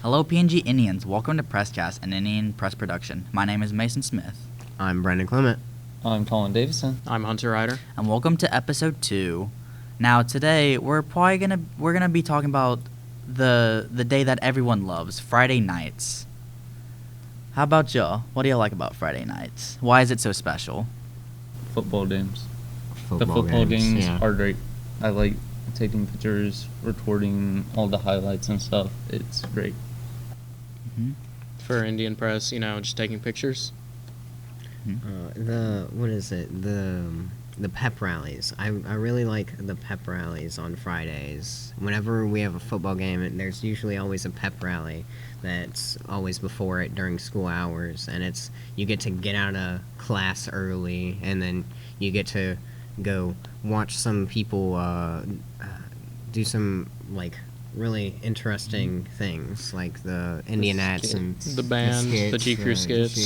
Hello, PNG Indians. Welcome to PressCast, an NDN Press production. My name is Mason Smith. I'm Brendan Clement. I'm Colin Davison. I'm Hunter Ryder. And welcome to episode 2. Now, today we're gonna be talking about the day that everyone loves, Friday nights. How about y'all? What do y'all like about Friday nights? Why is it so special? Football games. The football games are great. I like taking pictures, recording all the highlights and stuff. It's great. Mm-hmm. For NDN Press, just taking pictures. The pep rallies. I really like the pep rallies on Fridays. Whenever we have a football game, there's usually always a pep rally that's always before it during school hours, and you get to get out of class early, and then you get to go watch some people do some really interesting things, like the Indianettes and the band, the G Crew skits.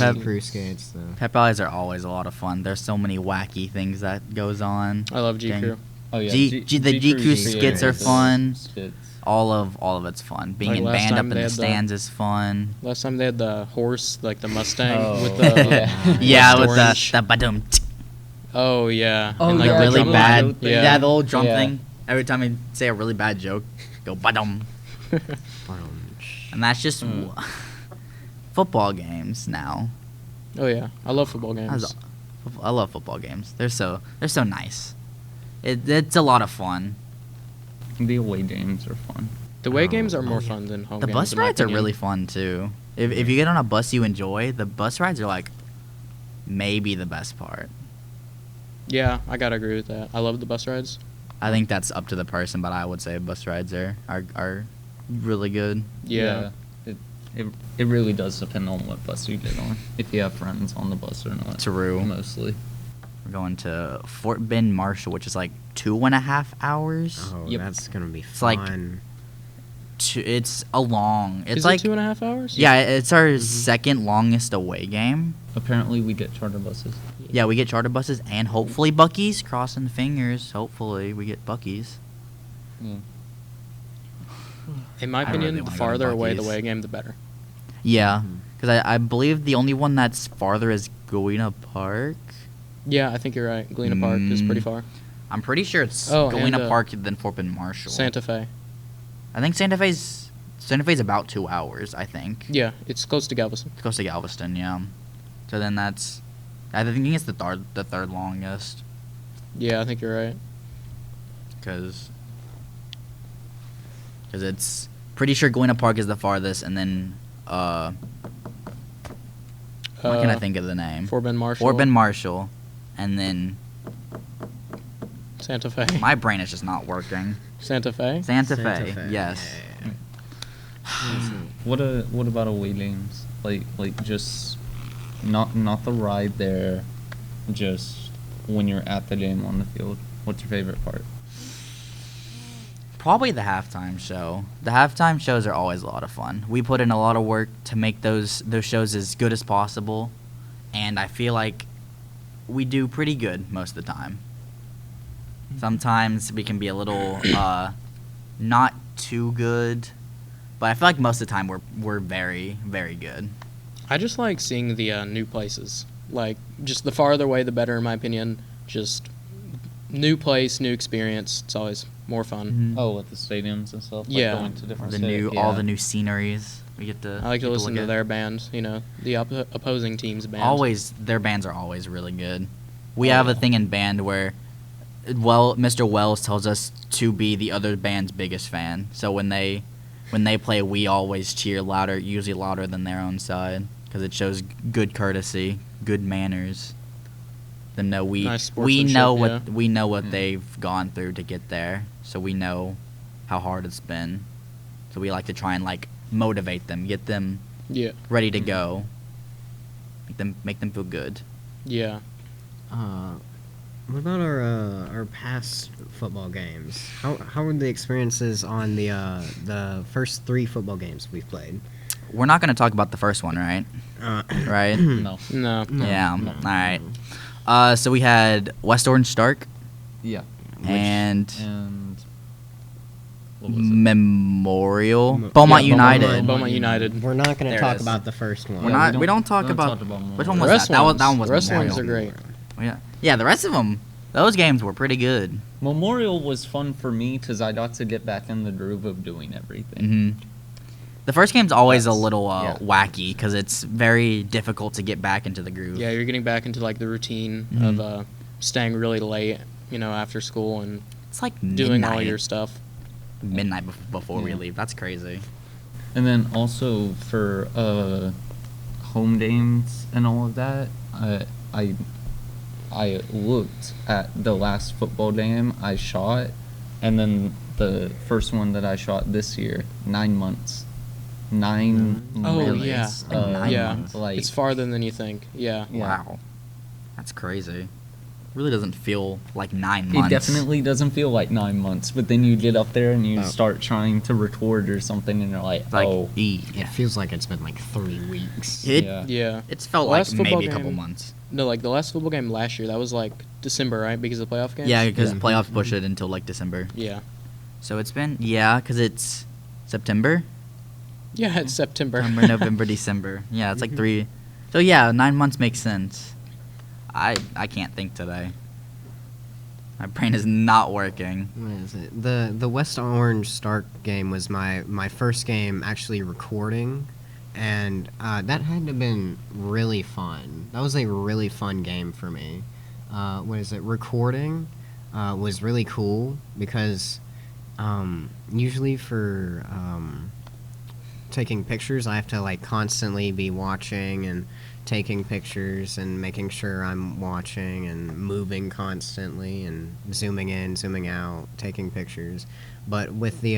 Pep rallies are always a lot of fun. There's so many wacky things that goes on. I love G Crew. Oh yeah, the G Crew skits are fun. Skits. All of it's fun. Being Like in last band up time in they the had stands is fun. Last time they had the horse, like the Mustang Oh. with the Yeah, with orange. the badum. Oh yeah. Oh, And, like, yeah, the Really drum bad. line. Yeah, the old drum Yeah. thing. Every time I say a really bad joke, go badum. And that's just football games now. Oh yeah, I love football games. I love football games. They're so nice. It's a lot of fun. The away games are fun. The away games are more fun than home The games. bus in my rides are opinion. really fun too. If you get on a bus you enjoy, the bus rides are like maybe the best part. Yeah, I gotta agree with that. I love the bus rides. I think that's up to the person, but I would say bus rides are really good. Yeah. It really does depend on what bus you get on. If you have friends on the bus or not. True. Mostly. We're going to Fort Bend Marshall, which is like 2.5 hours. Oh, Yep. that's gonna be It's like- fun. It's a long. It's Is like it 2.5 hours? yeah, it's our second longest away game. Apparently, we get charter buses. Yeah, we get charter buses and hopefully Buc-ee's. Crossing fingers. Hopefully we get Buc-ee's. Yeah. In my I really opinion, the wanna go to farther away the Buc-ee's. away game, the better. Yeah, because I believe the only one that's farther is Galena Park. Yeah, I think you're right. Galena Park is pretty far. I'm pretty sure it's Oh, Galena and, Park than Fort Bend Marshall. Santa Fe. I think Santa Fe's about 2 hours. I think Yeah, it's close to Galveston. it's close to Galveston. Yeah, so then I think it's the third longest Yeah, I think you're right. because it's pretty sure Galena Park is the farthest, and then why can I think of the name? Fort Bend Marshall. Fort Bend Marshall, and then Santa Fe. my brain is just not working. Santa Fe. Santa Fe, yes. What about away games? Like just not the ride there, just when you're at the game on the field. What's your favorite part? Probably the halftime show. The halftime shows are always a lot of fun. We put in a lot of work to make those shows as good as possible, and I feel like we do pretty good most of the time. Sometimes we can be a little not too good, but I feel like most of the time we're very, very good. I just like seeing the new places. Like, just the farther away, the better, in my opinion. Just new place, new experience. It's always more fun. Oh, at the stadiums and stuff. Yeah. Like going to different All the new sceneries we get to. I like to get listen look to at. their band. The opposing team's band. Always, their bands are always really good. We Oh, have a yeah. thing in band where, Mr. Wells tells us to be the other band's biggest fan. So when they play, we always cheer louder, usually louder than their own side, because it shows good courtesy, good manners. Them know Nice we know sportsmanship, what we know what they've gone through to get there, so we know how hard it's been. So we like to try and motivate them, get them Yeah. ready to go, make them feel good. Yeah. What about our past football games? How were the experiences on the first 3 football games we've played? We're not going to talk about the first one, right? Right? No. No. Yeah. All right. So we had West Orange Stark Yeah. and And What was it? Memorial. Beaumont Yeah, United. Beaumont United. We're not going There to it talk is. about the first one. We're Yeah, not. We don't talk about. Which one The was rest that? ones, That one was the rest Memorial. ones are great. Yeah. Yeah. The rest of them. Those games were pretty good. Memorial was fun for me because I got to get back in the groove of doing everything. hmm The first game's always a Yes. little Yeah. wacky because it's very difficult to get back into the groove. Yeah, you're getting back into like the routine of staying really late, after school and It's like doing midnight. all your stuff. Midnight before we Yeah. leave. That's crazy. And then also for home games and all of that, I looked at the last football game I shot, and then the first one that I shot this year, 9 months. 9 Oh, months. yeah. Like 9 yeah, months. Like, it's farther than you think. Yeah. Yeah. Wow. That's crazy. Really doesn't feel like 9 months. It definitely doesn't feel like 9 months, but then you get up there and you Oh. start trying to record or something, and you're like, It's like oh, It feels like it's been like 3 weeks. It, yeah. Yeah. It's felt The like last football maybe a couple game- months. No, like the last football game last year, that was like December, right? Because of the playoff games? Yeah, because Yeah. playoffs push it until like December. Yeah. So it's been because it's September, Yeah, it's September. September, November, December. Yeah, it's like 3. So yeah, 9 months makes sense. I can't think today. My brain is not working. What is it? The West Orange Stark game was my first game actually recording, and that had to have been really fun. That was a really fun game for me. What is it? Recording was really cool because usually for taking pictures, I have to like constantly be watching and taking pictures and making sure I'm watching and moving constantly and zooming in, zooming out, taking pictures. But with the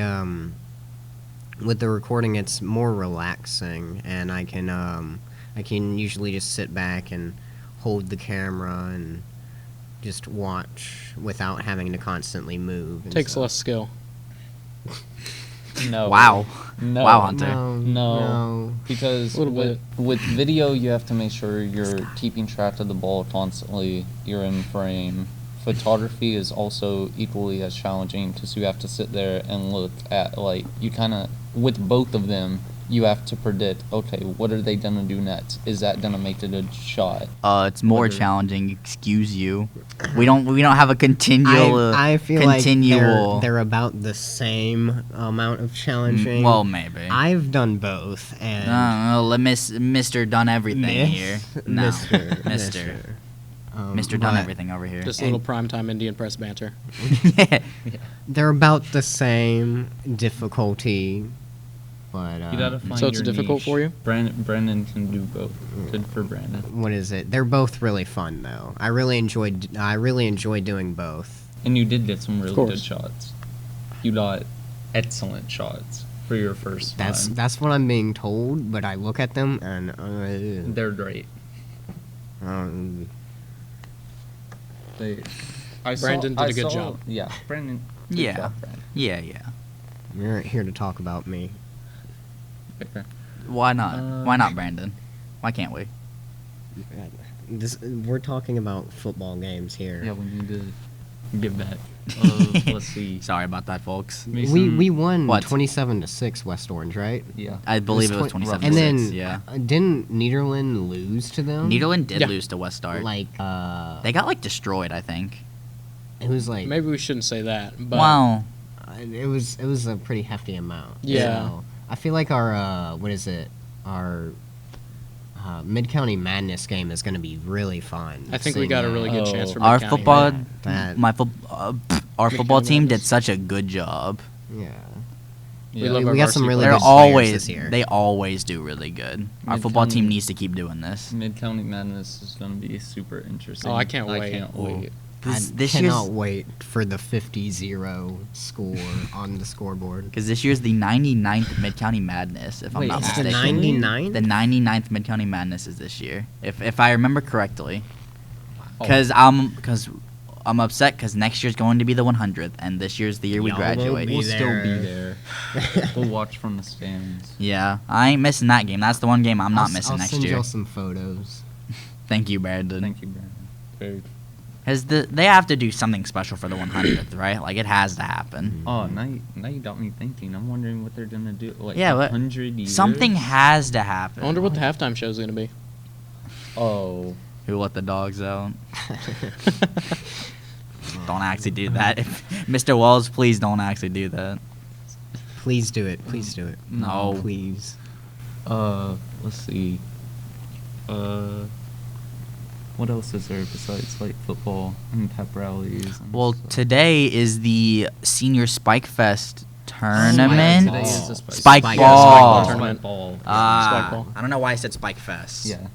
recording, it's more relaxing, and I can usually just sit back and hold the camera and just watch without having to constantly move. And Takes stuff. less skill. no. Wow. No. Wow, Hunter. No. Because A little with video, you have to make sure you're keeping track of the ball constantly. You're in frame. Photography is also equally as challenging because you have to sit there and look at, like, you kind of, with both of them, you have to predict, okay, what are they going to do next? Is that going to make it a shot? It's more Whether- challenging. Excuse you. We don't have a continual. I feel continual. like they're about the same amount of challenging. Well, maybe. I've done both, and let Mr. Done Everything Miss- here. No, Mr. Mr. Um, Mr. Done but Everything over here. Just a little primetime NDN Press banter. They're about the same difficulty, but You gotta find So it's your difficult niche. for you? Brandon can do both. Good for Brandon. what is it? They're both really fun though. I really enjoy doing both. And you did get some really course. good shots. You got excellent shots for your first time. That's what I'm being told, but I look at them and They're great. They, Brandon did a good job. Yeah, Brandon. Good Yeah. job, Brandon. yeah. you're here to talk about me. Okay. Why not? Why not, Brandon? Why can't we? We're talking about football games here. Yeah, we need to give back. Let's see. Sorry about that, folks. We won What? 27-6 West Orange, right? Yeah. I believe it was twen- 27 And then yeah. Didn't Nederland lose to them? Nederland did Yeah. lose to West Start. Like They got like destroyed, I think. it was like Maybe we shouldn't say that, but Wow. it was a pretty hefty amount. Yeah. So, I feel like our what is it? Our Mid County Madness game is going to be really fun. I think we seeing got a that. really good chance Oh. for Our Mid-County. football, That- our football team did Madness. such a good job. Yeah. Yeah. love our We got some varsity really They're good players always this year. they always do really good. Our football Mid-County- team needs to keep doing this. Mid-County Madness is going to be super interesting. Oh, I can't wait. I can't wait. This cannot year's wait for the 50-0 score on the scoreboard. because this year's the 99th Mid County Madness, if I'm Wait, not It's the mistaken. 99th? The 99th Mid County Madness is this year, if I remember correctly. Oh. Because I'm upset because next year's going to be the 100th, and this year's the year we Y'all won't graduate. be We'll still be there. there. We'll watch from the stands. Yeah, I ain't missing that game. That's the one game I'm not missing I'll next send year. y'all some photos. Thank you, Brandon. Thank you, Brandon. Very They have to do something special for the 100th, right? Like, it has to happen. Oh, now you got me thinking. I'm wondering what they're gonna do. Like, Yeah, but 100 years. something has to happen. I wonder what the halftime show is going to be. Oh, Who let the dogs out? Don't actually do that. Mr. Wells, please don't actually do that. Please do it. Please do it. No. Please. let's see. What else is there besides like football and pep rallies? And Well, stuff? today is the Senior Spike Fest tournament. Today is the Spike Spike ball. tournament. Ball. Spikeball. I don't know why I said Spike Fest. Yeah.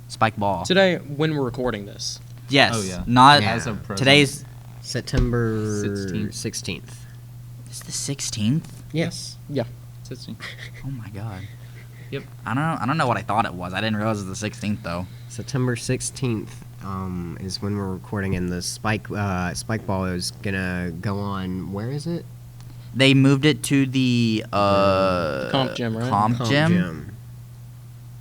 Spike ball. Today, when we're recording this. Yes. Oh, yeah. Not Yeah. As of present. today's. September 16th. 16th. Is the 16th? Yes. Yeah. 16. Oh my god. Yep. I don't know what I thought it was. I didn't realize it was the 16th though. September 16th is when we're recording, and the Spikeball is gonna go on. Where is it? They moved it to the Comp gym, right? Comp Comp gym.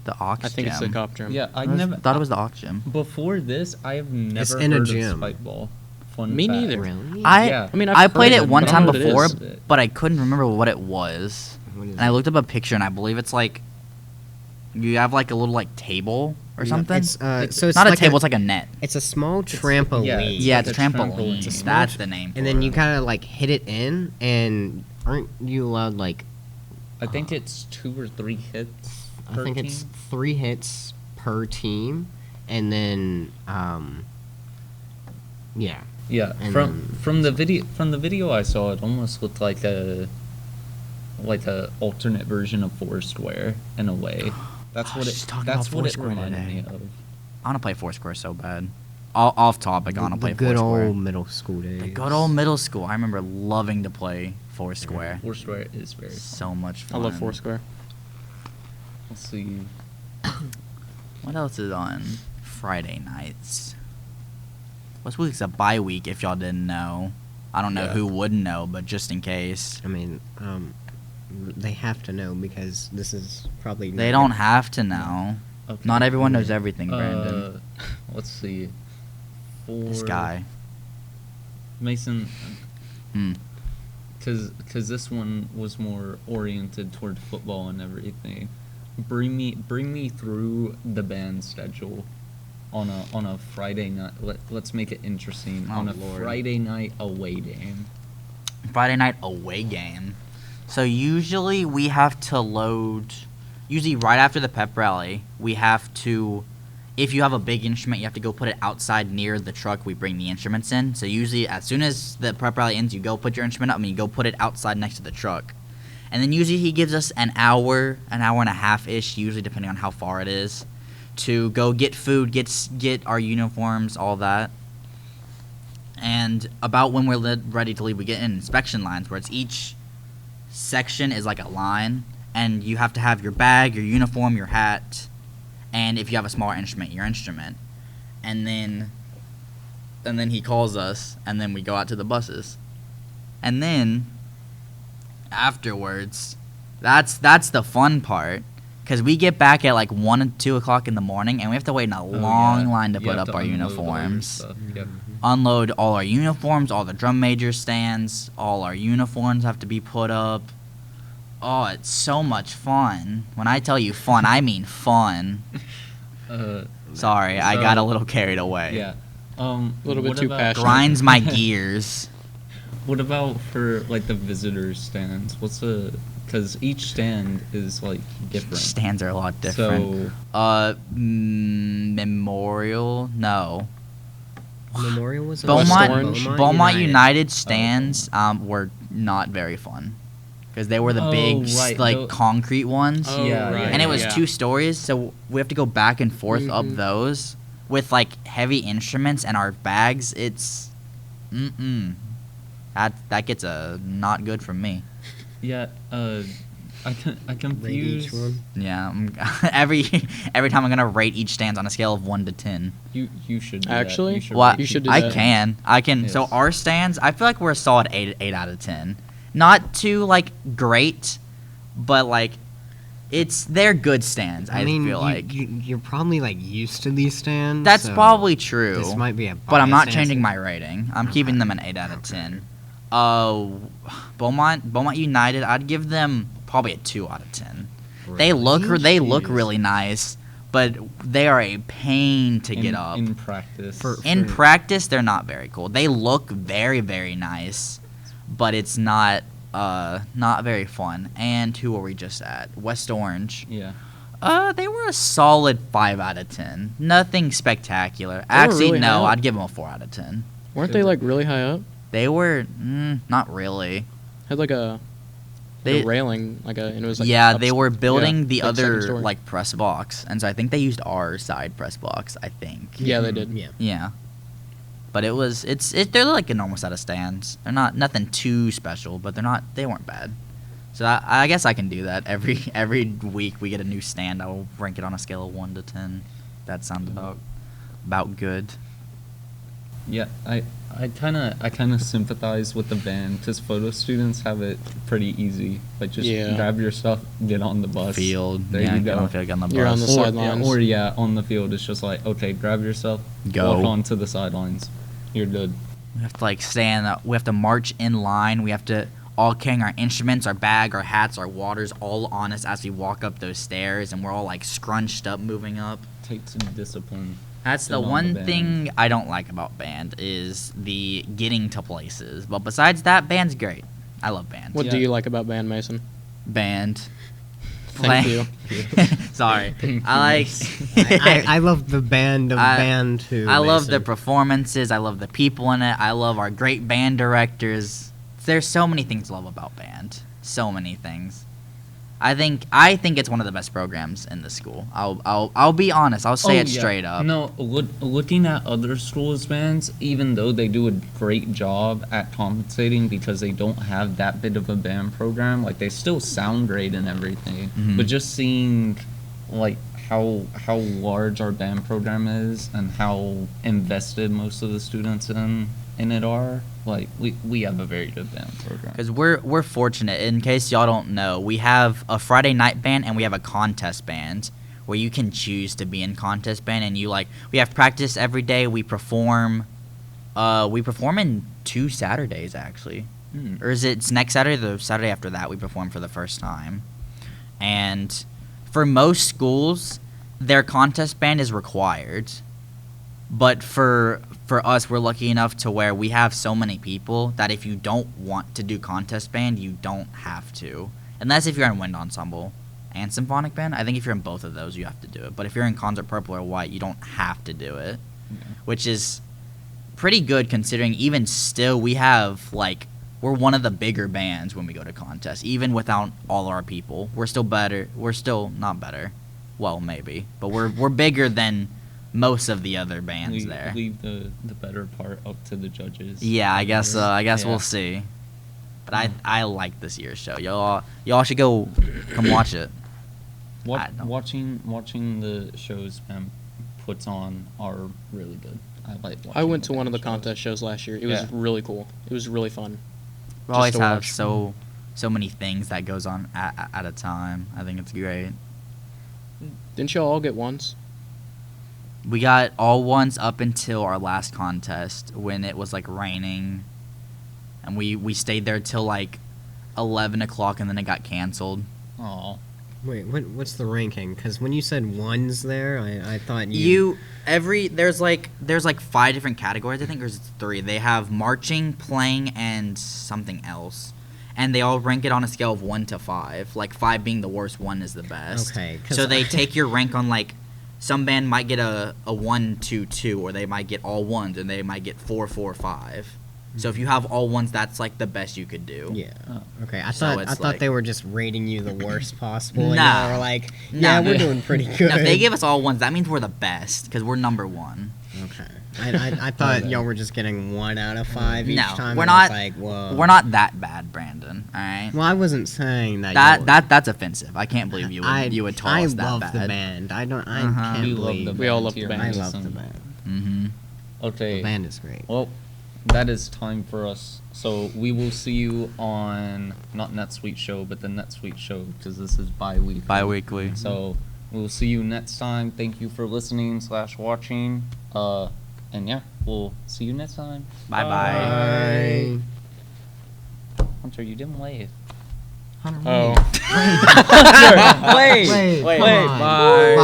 The Aux I think gym. it's the cop gym. Yeah, I I never thought it was the Aux gym. Before this, I have never in a heard gym. of Spikeball. Fun Me fact. neither. Really? Yeah. I mean, I've I heard played of it it, one but I don't time know what it before, is. but I couldn't remember what it was. What is And I it? looked up a picture, and I believe it's like you have like a little like table or something. It's, It's so it's not like a table; it's like a net. it's a small trampoline. Yeah, like it's a a trampoline. trampoline. It's a small That's the name. And for then you it. kind of like hit it in, and aren't you allowed like? I think it's 2 or 3 hits. I per think team. it's 3 hits per team, and then yeah. Yeah, And from the video I saw, it almost looked like a alternate version of Foursquare in a way. That's I what was just talking that's about what it Foursquare reminded me today. of. I want to play Foursquare so bad. Off topic, I want to play the good Foursquare. old middle school days. The good old middle school. I remember loving to play Foursquare. Foursquare is very. So much I fun. love Foursquare. Let's see. What else is on Friday nights? This week's a bye week, if y'all didn't know. I don't know Yeah. who wouldn't know, but just in case. I mean, they have to know because this is probably. They don't have to know. Okay. Not everyone knows everything, Brandon. Let's see. This guy. Mason, Hmm. because this one was more oriented toward football and everything. Bring me through the band schedule on a Friday night. Let's make it interesting. Oh, on a Lord. Friday night away game. Friday night away game. So usually we have to load. Usually right after the pep rally, we have to. If you have a big instrument, you have to go put it outside near the truck we bring the instruments in. So usually as soon as the prep rally ends, you go put your instrument up and you go put it outside next to the truck. And then usually he gives us an hour and a half-ish, usually depending on how far it is, to go get food, get our uniforms, all that. And about when we're ready to leave, we get in inspection lines where it's each section is like a line, and you have to have your bag, your uniform, your hat, and if you have a smaller instrument, your instrument. And then he calls us, and then we go out to the buses. And then afterwards, that's the fun part, because we get back at like 1 and 2 o'clock in the morning, and we have to wait in a long line to You put have up to our unload all your uniforms. stuff. Yep. Unload all our uniforms, all the drum major stands, all our uniforms have to be put up. Oh, it's so much fun. When I tell you fun, I mean fun. Sorry, I got a so- little carried away. Yeah. A little bit what too about- passionate. Grinds my gears. What about for like the visitor stands? Because each stand is like different. Stands are a lot different. So Memorial? No. Memorial was Beaumont Orange? Beaumont United stands were not very fun. Because they were the Oh, big, right, like, tho- concrete ones. Oh, Yeah, right. And it was yeah. 2 stories, so we have to go back and forth up Mhm. those with like heavy instruments and our bags. It's that gets a not good from me. yeah, I Rate confuse. each one. Yeah, every time I'm gonna rate each stands on a scale of 1 to 10. You should do Actually? That. You should Well, rate You should each do I that. stand. can. So Yes. our stands, I feel like we're a solid 8 out of 10. Not too like great, but like they're good stands. I mean, feel like you're probably like used to these stands. that's so probably true. This might be a but I'm not biased changing answer. my rating. I'm keeping them an 8 out of 10. Beaumont United, I'd give them probably a 2 out of 10. They look Jeez. really nice, but they are a pain to get up. in practice. In practice, they're not very cool. They look very, very nice, but it's not very fun. And who were we just at? West Orange. Yeah. They were a solid 5 out of 10. Nothing spectacular. They were Actually, really high no, up. I'd give them a 4 out of 10. Weren't they like really high up? They were not really. Had like a railing, and it was like Yeah, they were building yeah, the like second other story. like press box, and so I think they used our side press box. I think. Yeah, they did. Yeah. Yeah. But they're like a normal set of stands. They're not nothing too special, but they weren't bad. So I guess I can do that every week. We get a new stand. I will rank it on a scale of 1 to 10. That sounds about good. Yeah, I kind of sympathize with the band because photo students have it pretty easy. Like just Yeah. grab your stuff, get on the bus. Field. There yeah, you get go. on the field, get on the bus. You're on the Or, sidelines. on the field, it's just like, okay, grab your stuff, Go. walk on to the sidelines. You're good. We have to we have to march in line. We have to all carrying our instruments, our bag, our hats, our waters, all on us as we walk up those stairs, and we're all like scrunched up moving up. Take some discipline. That's the Sit on one the band. thing I don't like about band is the getting to places. But besides that, band's great. I love band. What Yeah. do you like about band, Mason? Band. Thank you. Sorry. I like. I love the band of band too. I love the Mason. performances. I love the people in it. I love our great band directors. There's so many things to love about band. So many things. I think it's one of the best programs in the school. I'll be honest. I'll say it straight up. No, looking at other schools' bands, even though they do a great job at compensating because they don't have that bit of a band program, like they still sound great and everything. Mhm. But just seeing like how large our band program is and how invested most of the students in it are, like we have a very good band program. Because we're fortunate. In case y'all don't know, we have a Friday night band and we have a contest band where you can choose to be in contest band, and we have practice every day. We perform in 2 Saturdays actually, or is it's next Saturday? The Saturday after that we perform for the first time, and for most schools, their contest band is required. But for us, we're lucky enough to where we have so many people that if you don't want to do contest band, you don't have to. Unless if you're in wind ensemble and symphonic band. I think if you're in both of those, you have to do it. But if you're in concert purple or white, you don't have to do it. Yeah. Which is pretty good considering even still we're one of the bigger bands when we go to contests. Even without all our people, we're still better. We're still not better. Well, maybe. But we're bigger than most of the other bands there. Leave the better part up to the judges. Yeah, I guess Yeah. we'll see. But I like this year's show. Y'all should come watch it. Watching the shows puts on are really good. I went to one of the contest shows last year. It was really cool. It was really fun. We always to have watch. so many things that goes on at a time. I think it's great. Didn't y'all all get ones? We got all ones up until our last contest when it was like raining, and we stayed there till like 11 o'clock, and then it got canceled. Aw. Wait, what's the ranking? Because when you said ones there, I thought There's like 5 different categories. I think there's 3. They have marching, playing, and something else, and they all rank it on a scale of 1 to 5. Like 5 being the worst, 1 is the best. Okay, 'cause So they take your rank on like some band might get a 1, 2, 2, or they might get all 1s, and they might get 4, 4, 5. So if you have all 1s, that's like the best you could do. Yeah. Oh. Okay. I So thought it's they like- were just rating you the worst possible. And Nah. y'all were like, yeah, Nah. we're doing pretty good. No, if they give us all 1s, that means we're the best because we're number 1. Okay. I thought y'all were just getting 1 out of 5 each No, time. we're and I was not- like, whoa. We're not that bad, Brandon. All right. Well, I wasn't saying that. That's offensive. I can't believe you would tell us that love bad. the band. I Uh-huh. can't We love believe. the We all band love the here, band. I Mason. love the band. Mm-hmm. Okay. The band is great. Well, that is time for us. So we will see you on not NetSuite show, but the NetSuite show, because this is bi-weekly. Bi-weekly. So we'll see you next time. Thank you for listening / watching. And yeah, we'll see you next time. Bye-bye. Hunter, you didn't wave. Oh. Wait. Wait. Wait. Come on. Bye.